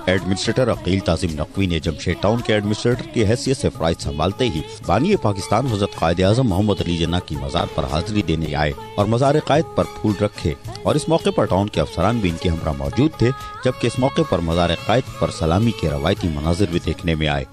Administrator Aqeel Tajim Naqvi ने Jamshed town के administrator की हैसियत से फराइज संभालते ही बानी पाकिस्तान हज़रत कायद-ए-आज़म मोहम्मद अली जिन्ना की मज़ार पर हाजिरी देने आए और मज़ार कायद पर फूल रखे और इस मौके पर टाउन के अफसरान भी इनके हमरा मौजूद थे, जबकि इस मौके पर मज़ार कायद पर सलामी के रवायती मनाजिर भी देखने में आए।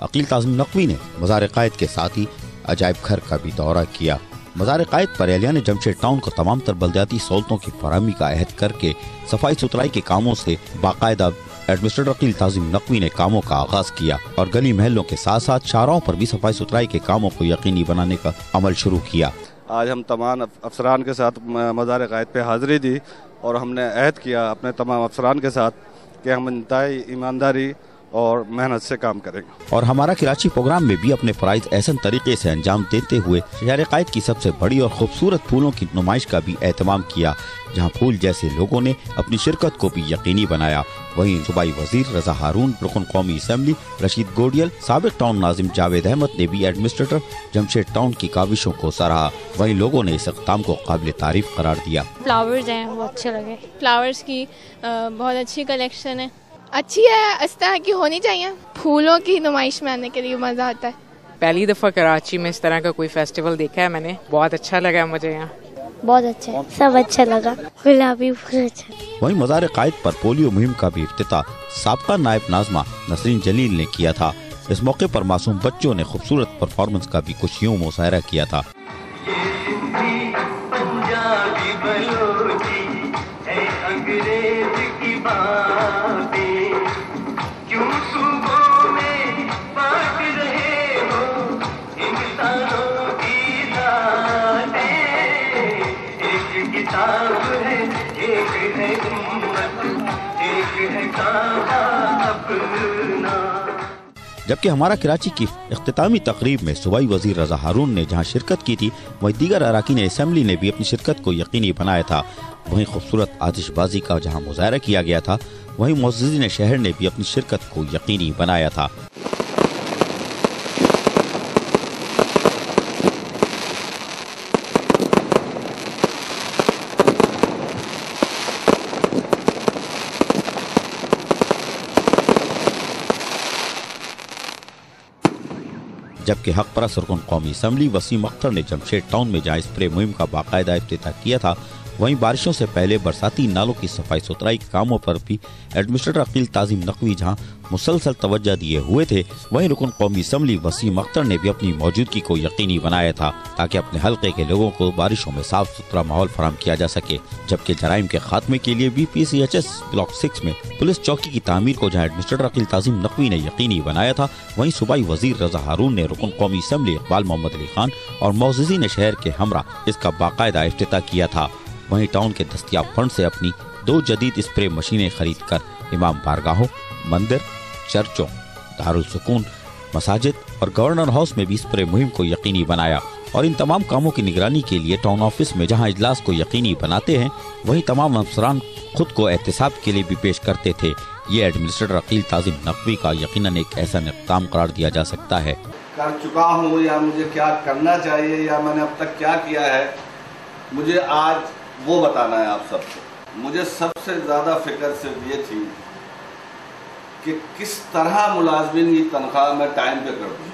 अकील ताजिम नकवी ने मज़ार कायद के साथ ही अजायब घर का भी दौरा किया। मज़ार कायद पर एहलिया ने जमशेद टाउन को तमाम तर बल्दियाती सहूलतों की फराहमी का अहद करके सफाई सुथराई के कामों से बाकायदा एडमिनिस्ट्रेटर अकील ताजिम नकवी ने कामों का आगाज किया और गली महलों के साथ साथ शाहराहों पर भी सफाई सुथराई के कामों को यकीनी बनाने का अमल शुरू किया। आज हम तमाम अफसरान के साथ मज़ार कायद पे हाज़िरी दी और हमने अहद किया अपने तमाम अफसरान के साथ कि हम इंतहाई ईमानदारी और मेहनत से काम करेंगे। और हमारा कराची प्रोग्राम में भी अपने फराइज ऐसा तरीके से अंजाम देते हुए शहर कायद की सबसे बड़ी और खूबसूरत फूलों की नुमाइश का भी एहतमाम किया, जहां फूल जैसे लोगों ने अपनी शिरकत को भी यकीनी बनाया। वहीं सूबाई वजीर रजा हारून, रुकन कौमी असम्बली रशीद गोडियल, साबिक टाउन नाजिम जावेद अहमद ने भी एडमिनिस्ट्रेटर जमशेद टाउन की काविशों को सराहा। वहीं लोगों ने इस इक़दाम को काबिल तारीफ करार दिया। फ्लावर्स हैं वो अच्छे लगे, फ्लावर्स की बहुत अच्छी कलेक्शन है, अच्छी है, इस तरह की होनी चाहिए। फूलों की नुमाइश में आने के लिए मजा आता है। पहली दफा कराची में इस तरह का कोई फेस्टिवल देखा है मैंने, बहुत अच्छा लगा मुझे यहाँ। बहुत अच्छा, सब अच्छा लगा, गुलाबी बहुत अच्छा। वहीं मज़ार कायद पर पोलियो मुहिम का भी इफ्तिताह साबका नायब नाज़मा नसरीन जलील ने किया था। इस मौके पर मासूम बच्चों ने खूबसूरत परफॉर्मेंस का भी कुछ यूं मुशायरा किया था। जबकि हमारा कराची की इख्तितामी तकरीब में सूबाई वजीर रजा हारून ने जहां शिरकत की थी, वहीं दीगर अराकीन असम्बली ने भी अपनी शिरकत को यकीनी बनाया था। वहीं खूबसूरत आतिशबाजी का जहां मुजाहरा किया गया था, वहीं मुअज़्ज़िज़ीन शहर ने भी अपनी शिरकत को यकीनी बनाया था। जबकि हक परस्त रुकन कौमी असम्बली वसीम अख्तर ने जमशेद टाउन में जहाँ स्प्रे मुहिम का बाकायदा इफ्तिताह किया था, वहीं बारिशों से पहले बरसाती नालों की सफाई सुथराई के कामों पर भी एडमिनिस्ट्रेटर अकील ताजिम नकवी जहां मुसलसल तवज्जो दिए हुए थे, वहीं रुकन कौमी असम्बली वसीम अख्तर ने भी अपनी मौजूदगी को यकीनी बनाया था ताकि अपने हल्के के लोगों को बारिशों में साफ सुथरा माहौल फराहम किया जा सके। जबकि जराइम के खात्मे के लिए भी PCHS ब्लॉक 6 में पुलिस चौकी की तामीर को जहाँ एडमिनिस्ट्रेटर अकील ताजिम नकवी ने यकीनी बनाया था, वहीं सूबाई वजीर रजा हारून ने रुकन कौमी असम्बली इकबाल मोहम्मद अली खान और मुअज़्ज़िज़ीन शहर के हमरा इसका बाकायदा इफ्तिताह किया था। वहीं टाउन के दस्तयाब फंड से अपनी 2 जदीद स्प्रे मशीनें खरीद कर इमाम बारगाहों, मंदिर, चर्चों, दारुल सुकून, मसाजिद और गवर्नर हाउस में भी स्प्रे मुहिम को यकीनी बनाया। और इन तमाम कामों की निगरानी के लिए टाउन ऑफिस में जहां इजलास को यकीनी बनाते हैं, वहीं तमाम अफसरान खुद को एहतसाब के लिए भी पेश करते थे। ये एडमिनिस्ट्रेटर अकील ताजिम नकवी का यकीनन एक ऐसा इक़दाम करार दिया जा सकता है। कर चुका हूँ या मुझे क्या करना चाहिए या मैंने अब तक क्या किया है, मुझे आज वो बताना है आप सबको। मुझे सबसे ज़्यादा फिक्र सिर्फ ये थी कि किस तरह मुलाजमिन की तनख्वाह मैं टाइम पे कर दूँ।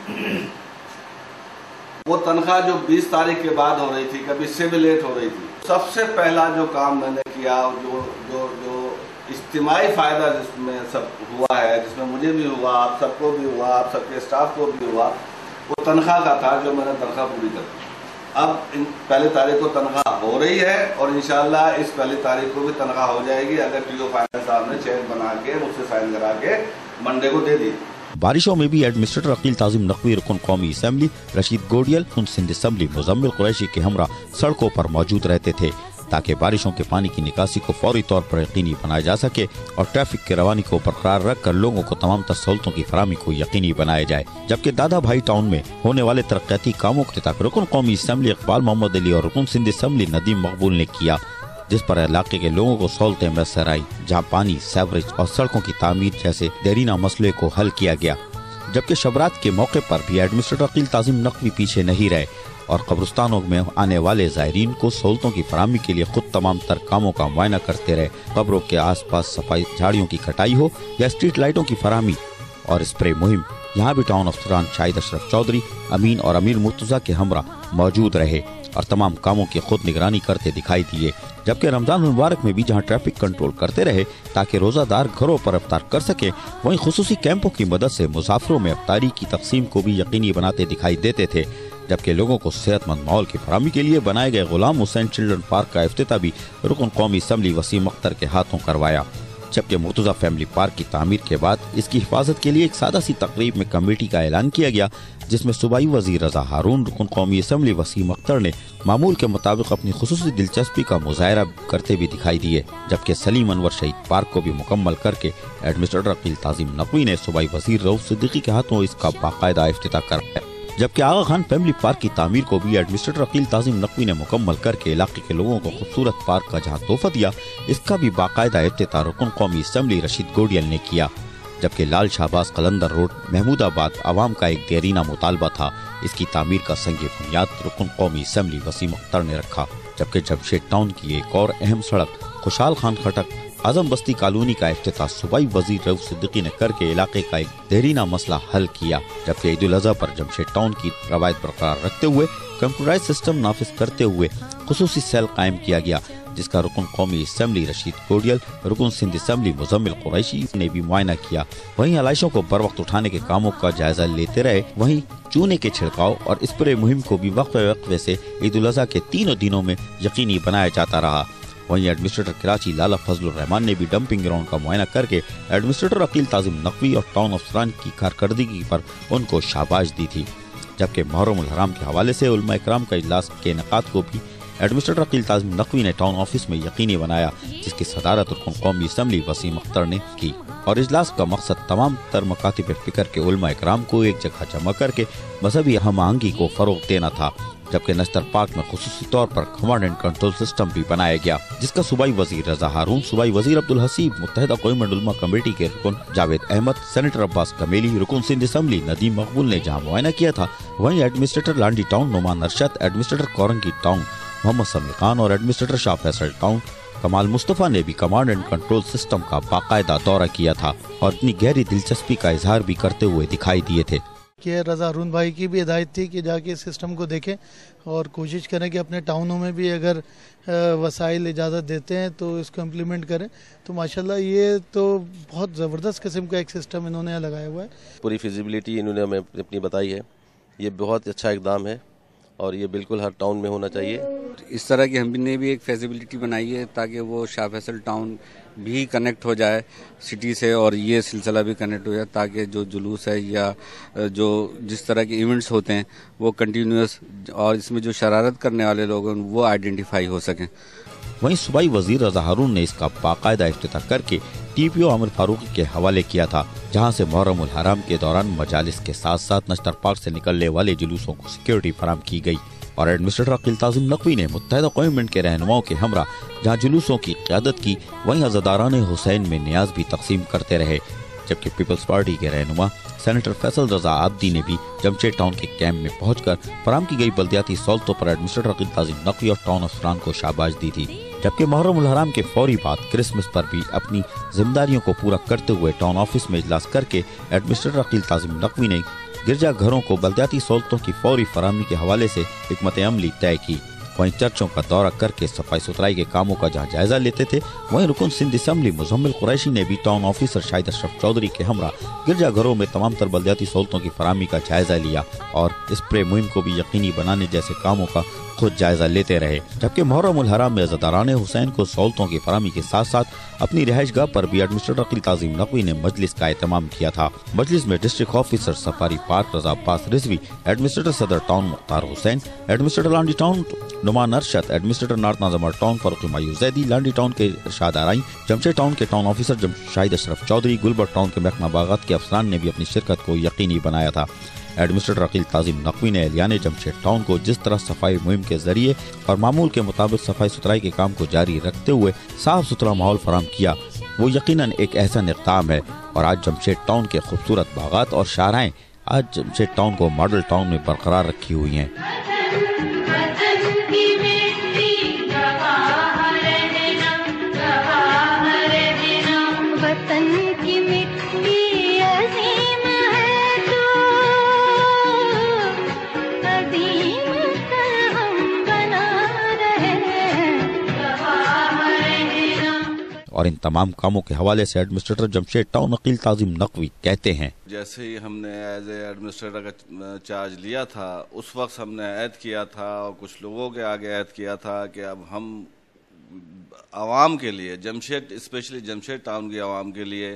वो तनख्वाह जो 20 तारीख के बाद हो रही थी, कभी इससे भी लेट हो रही थी। सबसे पहला जो काम मैंने किया, जो इज्तिमाई फ़ायदा जिसमें सब हुआ है, जिसमें मुझे भी हुआ, आप सबको भी हुआ, आप सबके स्टाफ को भी हुआ, वो तनख्वाह का था जो मैंने तनख्वाह पूरी कर दी। अब पहली तारीख को तनख्वाह हो रही है और इंशाल्लाह इस पहली तारीख को भी तनख्वाह हो जाएगी अगर टीओ फाइनेंस साहब ने चेक बना के मुझसे साइन करा के मंडे को दे दी। बारिशों में भी एडमिनिस्ट्रेटर अकील ताजिम नकवी रुकन कौमी असम्बली रशीद गोडियल सिंध असम्बली मुजम्मिल कुरैशी के हमरा सड़कों पर मौजूद रहते थे ताकि बारिशों के पानी की निकासी को फौरी तौर पर यकीनी बनाया जा सके और ट्रैफिक की रवानी को बरकरार रखकर लोगों को तमाम सहूलतों की फराहमी को यकीनी बनाया जाए। जबकि दादा भाई टाउन में होने वाले तरक्याती कामों के रुकन कौमी असम्बली इकबाल मोहम्मद अली और रुकन सिंध असम्बली नदीम मकबूल ने किया। जिस पर इलाके के लोगों को सहूलतें मैसर आई, जहाँ पानी, सीवरेज और सड़कों की तामीर जैसे देरीना मसले को हल किया गया। जबकि शबरात के मौके पर भी एडमिनिस्ट्रेटर अकील ताजिम नकवी पीछे नहीं रहे और कब्रिस्तानों में आने वाले ज़ायरीन को सहूलतों की फराहमी के लिए खुद तमाम तर कामों का मुआयना करते रहे। कब्रों के आसपास सफाई, झाड़ियों की कटाई हो या स्ट्रीट लाइटों की फराहमी और स्प्रे मुहिम, यहाँ भी टाउन अफसरान शाहिद अशरफ चौधरी, अमीन और अमीर मुर्तजा के हमरा मौजूद रहे और तमाम कामों की खुद निगरानी करते दिखाई दिए। जबकि रमजान मुबारक में भी जहां ट्रैफिक कंट्रोल करते रहे ताकि रोजादार घरों पर इफ्तार कर सके, वहीं खुसूसी कैंपों की मदद से मुसाफिरों में इफ्तारी की तकसीम को भी यकीनी बनाते दिखाई देते थे। जबकि लोगों को सेहतमंद माहौल की फराहमी के लिए बनाए गए गुलाम हुसैन चिल्ड्रन पार्क का इफ्तिताह भी रुकन कौमी असम्बली वसीम अख्तर के हाथों करवाया। जबकि मुर्तजा फैमिली पार्क की तामीर के बाद इसकी हिफाजत के लिए एक सादा सी तकरीब में कमेटी का ऐलान किया गया, जिसमें सूबाई वजीर रजा हारून, रुकन कौमी असम्बली वसीम अख्तर ने मामूल के मुताबिक अपनी खुसूसी दिलचस्पी का मुजाहरा करते भी दिखाई दिए। जबकि सलीम अनवर शहीद पार्क को भी मुकम्मल करके एडमिनिस्ट्रेटर अकील ताजिम नकवी ने सूबाई वजीर रऊफ सिद्दीकी के हाथों इसका बाकायदा इफ्तिताह कराया। जबकि आगा खान फैमिली पार्क की तामीर को भी एडमिनिस्ट्रेटर अकील ताजिम नकवी ने मुकम्मल करके इलाके के लोगों को खूबसूरत पार्क का जहां तोहफा दिया, इसका भी बाकायदा इफ्तिताह रुकन कौमी असम्बली रशीद गोडियल ने किया। जबकि लाल शाहबाज कलंदर रोड महमूदाबाद आवाम का एक देरीना मुतालबा था, इसकी तामीर का संगे बुनियाद रुकन कौमी असम्बली वसीम अख्तर ने रखा। जबकि जमशेद टाउन की एक और अहम सड़क खुशहाल खान खटक आजम बस्ती कॉलोनी का इफ्तिताह सूबाई वजीर रऊफ सिद्दीकी ने करके इलाके का एक देरीना मसला हल किया। जबकि ईद उल अज़हा पर जमशेद टाउन की रवायत बरकरार रखते हुए कंप्यूटराइज सिस्टम नाफिज करते हुए खुसूसी सेल कायम किया गया, जिसका रुकन कौमी असम्बली रशीद गोडियल, रुकन सिंध असम्बली मुजम्मिल कुरैशी ने भी मुआयना किया। वहीं आलाइशों को बर वक्त उठाने के कामों का जायजा लेते रहे। वहीं चूने के छिड़काव और स्प्रे मुहिम को भी वक्फे वक्फे से ईद उल अज़हा के तीनों दिनों में यकीनी बनाया जाता रहा। वहीं एडमिनिस्ट्रेटर कराची लाला फजलुर रहमान ने भी डंपिंग ग्राउंड का मुआयना करके एडमिनिस्ट्रेटर अकील ताजिम नकवी और टाउन अफसरान की कारकर्दगी पर उनको शाबाश दी थी। जबकि मुहर्रम उल हराम के हवाले से उलमा इकराम का इजलास के इनेकाद को भी एडमिनिस्ट्रेटर अकील ताजिम नकवी ने टाउन ऑफिस में यकीनी बनाया, जिसकी सदारत रुकन कौमी असम्बली वसीम अख्तर ने की। और इजलास का मकसद तमाम तर मकातिब फिक्र के उलमा इकराम को एक जगह जमा करके मजहबी हम आहंगी को फरोग देना था। जबकि नश्तर पार्क में खुसूसी तौर पर कमांड एंड कंट्रोल सिस्टम भी बनाया गया, जिसका सूबाई वजीर रजा हारून, सूबाई वजीर अब्दुल हसीब, मुत्तहिदा कौमी उलमा कमेटी के रुकन जावेद अहमद, सेनेटर अब्बास कमेली, रुकन सिंध असम्बली नदीम मकबूल ने जहां मुआयना किया था, वहीं administrator Landhi town Numan Arshad, administrator Korangi town Mohammad Sami Khan और एडमिनिस्ट्रेटर शाह फैसल टाउन कमाल मुस्तफ़ा ने भी कमांड एंड कंट्रोल सिस्टम का बाकायदा दौरा किया था और अपनी गहरी दिलचस्पी का इजहार भी करते हुए दिखाई दिए थे। कि रजा हारून भाई की भी हिदायत थी कि जाके इस सिस्टम को देखें और कोशिश करें कि अपने टाउनों में भी अगर वसाइल इजाज़त देते हैं तो इसको इम्प्लीमेंट करें। तो माशाल्लाह ये तो बहुत ज़बरदस्त किस्म का एक सिस्टम इन्होंने लगाया हुआ है। पूरी फिजिबिलिटी इन्होंने हमें अपनी बताई है, ये बहुत अच्छा इकदाम है और ये बिल्कुल हर टाउन में होना चाहिए। इस तरह की हमने भी एक फेसिबिलिटी बनाई है ताकि वो शाह फैसल टाउन भी कनेक्ट हो जाए सिटी से और ये सिलसिला भी कनेक्ट हो जाए, ताकि जो जुलूस है या जो जिस तरह के इवेंट्स होते हैं वो कंटिन्यूस और इसमें जो शरारत करने वाले लोग हैं वो आइडेंटिफाई हो सकें। वहीं सूबाई वजीर रजा हारून ने इसका बाकायदा इफ्तिताह करके TPO आमिर फारूकी के हवाले किया था, जहां से मुहर्रम उल हराम के दौरान मजालिस के साथ साथ नश्तर पार्क से निकलने वाले जुलूसों को सिक्योरिटी फराम की गई। और एडमिनिस्ट्रेटर अकील ताजिम नकवी ने मुत्तहिदा कौमी के रहनुमाओं के हमरा जहां जुलूसों की क़यादत की, वहीं अज़ादारान हुसैन में न्याज भी तकसीम करते रहे। जबकि पीपल्स पार्टी के रहनुमा सेनेटर फैसल रजा आब्दी ने भी जमशेद टाउन के कैंप में पहुंचकर फराम की गई बल्दियाती सहूलतों पर एडमिनिस्ट्रेटर अकील ताजिम नकवी और टाउन अफसरान को शाबाश दी थी। जबकि मुहर्रम उल हराम के फौरी बाद क्रिसमस पर भी अपनी जिम्मेदारियों को पूरा करते हुए टाउन ऑफिस में इजलास करके एडमिनिस्ट्रेटर अकील ताजिम नकवी ने गिरजा घरों को बल्दियाती सहूलतों की फौरी फराहमी के हवाले से हिकमत अमली तय की। वहीं चर्चों का दौरा करके सफाई सुथराई के कामों का जहाँ जायजा लेते थे, वहीं रुकन सिंध असम्बली मुजम्मिल कुरैशी ने भी टाउन ऑफिसर शाहिद अशरफ चौधरी के हमरा गिरजा घरों में तमाम तर बल्दियाती सहूलतों की फराहमी का जायजा लिया और स्प्रे मुहिम को भी यकीनी बनाने जैसे कामों का खुद जायजा लेते रहे। जबकि मुहर्रम उल हराम में अज़ादारान हुसैन को सहूलतों की फराहमी के साथ साथ अपनी रिहाइश गाह पर भी एडमिनिस्ट्रेटर अकील ताजिम नकवी ने मजलिस का एहतमाम किया था। मजलिस में district officer safari park Raza Abbas Rizvi, administrator Saddar town Mukhtar Hussain, administrator Landhi town Numan Arshad, administrator north नाजमर टाउन फारूक मायूस जैदी, लांडी टाउन के इरशाद आराई, जमशेद टाउन के town officer Shahid Ashraf Chaudhry, Gulberg town के महकमा बागात के अफसरान ने भी अपनी शिरकत को यकीनी बनाया था। एडमिनिस्ट्रेटर अकील ताजिम नकवी ने एहलियान जमशेद टाउन को जिस तरह सफाई मुहिम के जरिए और मामूल के मुताबिक सफाई सुथराई के काम को जारी रखते हुए साफ सुथरा माहौल फराहम किया, वो यकीनन एक ऐसा इक़दाम है। और आज जमशेद टाउन के खूबसूरत बागात और शाहराएं आज जमशेद टाउन को मॉडल टाउन में बरकरार रखी हुई हैं। और इन तमाम कामों के हवाले से एडमिनिस्ट्रेटर जमशेद टाउन अकील ताजिम नकवी कहते हैं, जैसे ही हमने एज ए एडमिनिस्ट्रेटर का चार्ज लिया था उस वक्त हमने ऐद किया था और कुछ लोगों के आगे ऐद किया था कि अब हम आवाम के लिए जमशेद स्पेशली जमशेद टाउन की आवाम के लिए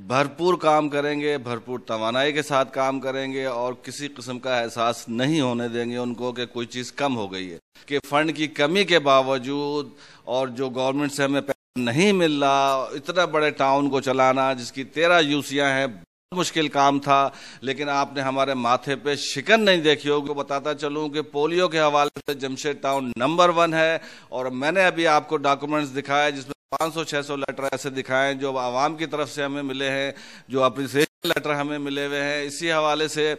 भरपूर काम करेंगे, भरपूर तवानाई के साथ काम करेंगे और किसी किस्म का एहसास नहीं होने देंगे उनको कि कोई चीज़ कम हो गई है, कि फंड की कमी के बावजूद और जो गवर्नमेंट से हमें नहीं मिल रहा, इतना बड़े टाउन को चलाना जिसकी 13 यूसियाँ हैं, बहुत मुश्किल काम था। लेकिन आपने हमारे माथे पे शिकन नहीं देखी होगी। बताता चलूं कि पोलियो के हवाले से जमशेद टाउन नंबर 1 है और मैंने अभी आपको डॉक्यूमेंट्स दिखाए जिसमें 500-600 लेटर ऐसे दिखाएं जो आवाम की तरफ से हमें मिले हैं, जो अप्रिसिएशन लेटर हमें मिले हुए हैं। इसी हवाले से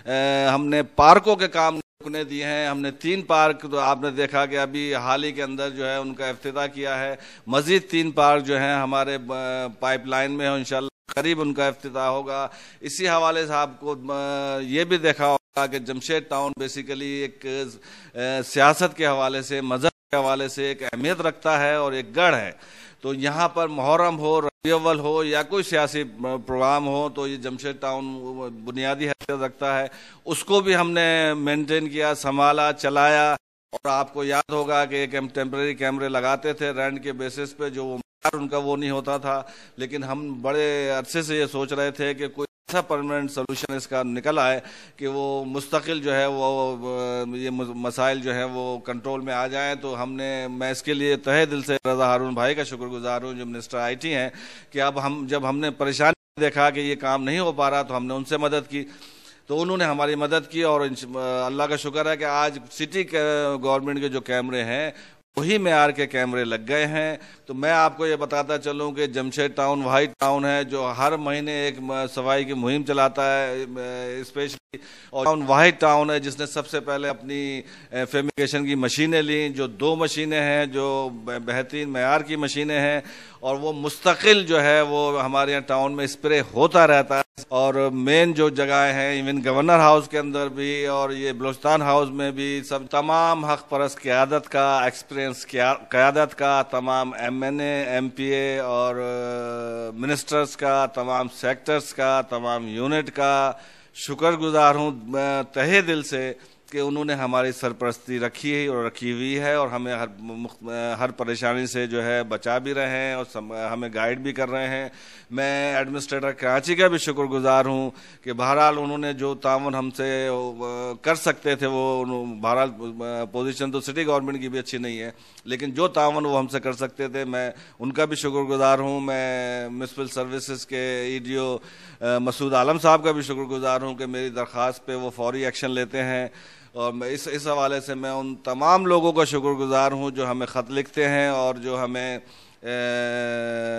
हमने पार्कों के काम रुकने दिए हैं। हमने 3 पार्क तो आपने देखा कि अभी हाल ही के अंदर जो है उनका इफ्तिताह किया है। मजीद 3 पार्क जो हैं हमारे पाइपलाइन में हो, इंशाल्लाह करीब उनका इफ्तिताह होगा। इसी हवाले से आपको ये भी देखा होगा कि जमशेद टाउन बेसिकली एक सियासत के हवाले से, मजहब के हवाले से एक अहमियत रखता है और एक गढ़ है। तो यहाँ पर मुहर्रम हो, रबीउल अव्वल हो या कोई सियासी प्रोग्राम हो तो ये जमशेद टाउन बुनियादी हैसियत रखता है। उसको भी हमने मेंटेन किया, संभाला, चलाया। और आपको याद होगा कि एक टेम्परेरी कैमरे लगाते थे रेंट के बेसिस पे, जो उनका वो नहीं होता था। लेकिन हम बड़े अरसे से ये सोच रहे थे कि कोई ऐसा परमानेंट सोल्यूशन इसका निकल आए कि वो मुस्तकिल जो है वो ये मसाइल जो है वो कंट्रोल में आ जाएं। तो मैं इसके लिए तहे दिल से रज़ा हारून भाई का शुक्रगुजार हूँ जो मिनिस्टर आईटी हैं कि अब जब हमने परेशानी देखा कि ये काम नहीं हो पा रहा तो हमने उनसे मदद की, तो उन्होंने हमारी मदद की। और अल्लाह का शुक्र है कि आज सिटी गवर्नमेंट के जो कैमरे हैं वही मेयार के कैमरे लग गए हैं। तो मैं आपको ये बताता चलूं कि जमशेद टाउन वाहिद टाउन है जो हर महीने एक सफाई की मुहिम चलाता है स्पेशली, और टाउन वाहिद टाउन है जिसने सबसे पहले अपनी फेमिकेशन की मशीनें ली, जो 2 मशीनें हैं जो बेहतरीन मेयार की मशीनें हैं और वो मुस्तकिल जो है वो हमारे यहाँ टाउन में स्प्रे होता रहता है। और मेन जो जगह हैं इवन गवर्नर हाउस के अंदर भी और ये बलूचिस्तान हाउस में भी सब तमाम हक परस्त क़यादत का, एक्सपीरियंस क़यादत का, तमाम MNA, MPA और मिनिस्टर्स का, तमाम सेक्टर्स का, तमाम यूनिट का शुक्रगुजार हूँ तहे दिल से कि उन्होंने हमारी सरपरस्ती रखी है और रखी हुई है और हमें हर परेशानी से जो है बचा भी रहे हैं और हमें गाइड भी कर रहे हैं। मैं एडमिनिस्ट्रेटर कराची का भी शुक्रगुजार हूँ कि बहरहाल उन्होंने जो तावन हमसे कर सकते थे वो बहरहाल पोजीशन तो सिटी गवर्नमेंट की भी अच्छी नहीं है, लेकिन जो तावन वो हमसे कर सकते थे मैं उनका भी शुक्रगुजार हूँ। मैं म्युनिसिपल सर्विसेज के EDO मसूद आलम साहब का भी शुक्रगुजार हूँ कि मेरी दरख्वास्त पे वो फौरी एक्शन लेते हैं। और मैं इस हवाले से मैं उन तमाम लोगों का शुक्रगुजार हूँ जो हमें ख़त लिखते हैं और जो हमें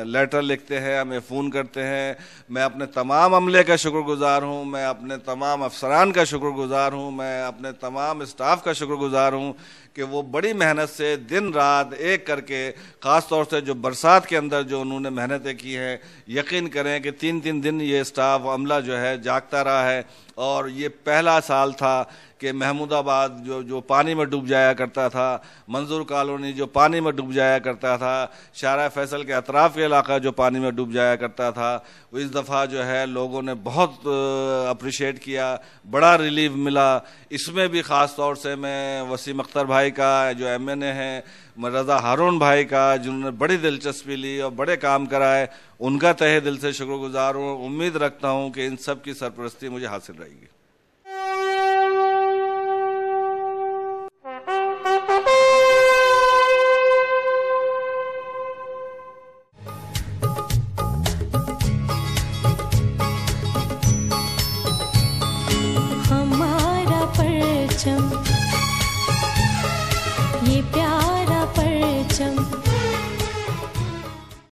लेटर लिखते हैं, हमें फ़ोन करते हैं। मैं अपने तमाम अमले का शुक्रगुजार हूँ, मैं अपने तमाम अफसरान का शुक्रगुजार हूँ, मैं अपने तमाम स्टाफ का शुक्रगुजार हूँ कि वो बड़ी मेहनत से दिन रात एक करके, ख़ास तौर से जो बरसात के अंदर जो उन्होंने मेहनतें की हैं, यकीन करें कि 3-3 दिन ये स्टाफ अमला जो है जागता रहा है। और ये पहला साल था कि महमूदाबाद जो पानी में डूब जाया करता था, मंजूर कॉलोनी जो पानी में डूब जाया करता था, शारा फैसल के अतराफ़ के इलाका जो पानी में डूब जाया करता था, वो इस दफ़ा जो है लोगों ने बहुत अप्रिशिएट किया, बड़ा रिलीफ मिला। इसमें भी ख़ास तौर से मैं वसीम अख्तर भाई का जो MNA हैं, रज़ा हारून भाई का जिन्होंने बड़ी दिलचस्पी ली और बड़े काम कराए, उनका तहे दिल से शुक्रगुजार हूँ। उम्मीद रखता हूँ कि इन सब की सरपरस्ती मुझे हासिल रहेगी। ये